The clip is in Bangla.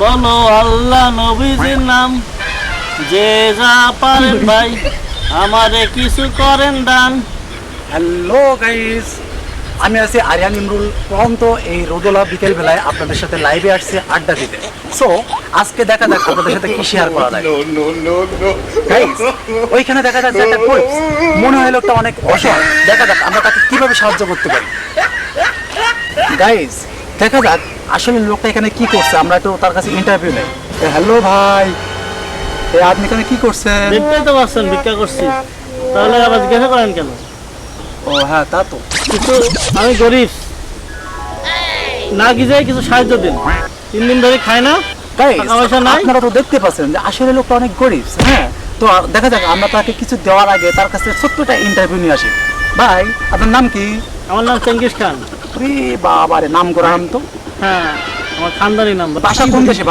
বলো আল্লাহ নবীজির নাম, যে যা পারেন ভাই আমারে কিছু করেন দান। হ্যালো গাইস, আমি আছি আরিয়ান ইমরুল। পরন্ত এই রোদলা বিকেল বেলায় আপনাদের সাথে লাইভে আসছে আড্ডা দিতে। সো আজকে দেখা যাক আপনাদের সাথে কি শেয়ার করা যায়। গাইস, ওইখানে দেখা যাচ্ছে একটা কোয়েস, মনে হয় লোকটা অনেক অসহায়। দেখা যাক আমরা তাকে কিভাবে সাহায্য করতে পারি। গাইস, দেখা যাক আসলে লোকটা এখানে কি করছে, আমরা একটু তার কাছে ইন্টারভিউ নেই। হ্যালো ভাই, আপনি এখানে কি করছেন? দেখতেই তো পাচ্ছেন ভিক্ষা করছি, তাহলে আবার জিজ্ঞাসা করেন কেন? ও হ্যাঁ, তা তো। কিছু আমি গরিব, না কি যাই কিছু সাহায্য দিন, 3 দিন ধরে খাই না, Guys, টাকা পয়সা নাই। আপনারা তো দেখতে পাচ্ছেন যে আসলে লোকটা অনেক গরিব। হ্যাঁ, তো দেখা যাক আমরা তাকে কিছু দেওয়ার আগে তার কাছে ছোট্ট একটা ইন্টারভিউ নিয়ে আসি। ভাই, আপনার নাম কি? আমার নাম চেঙ্গিস খান। বাবারে, নাম করা নাম তো। হ্যাঁ, আমার খানদানি নাম। বাসা কোন দেশে?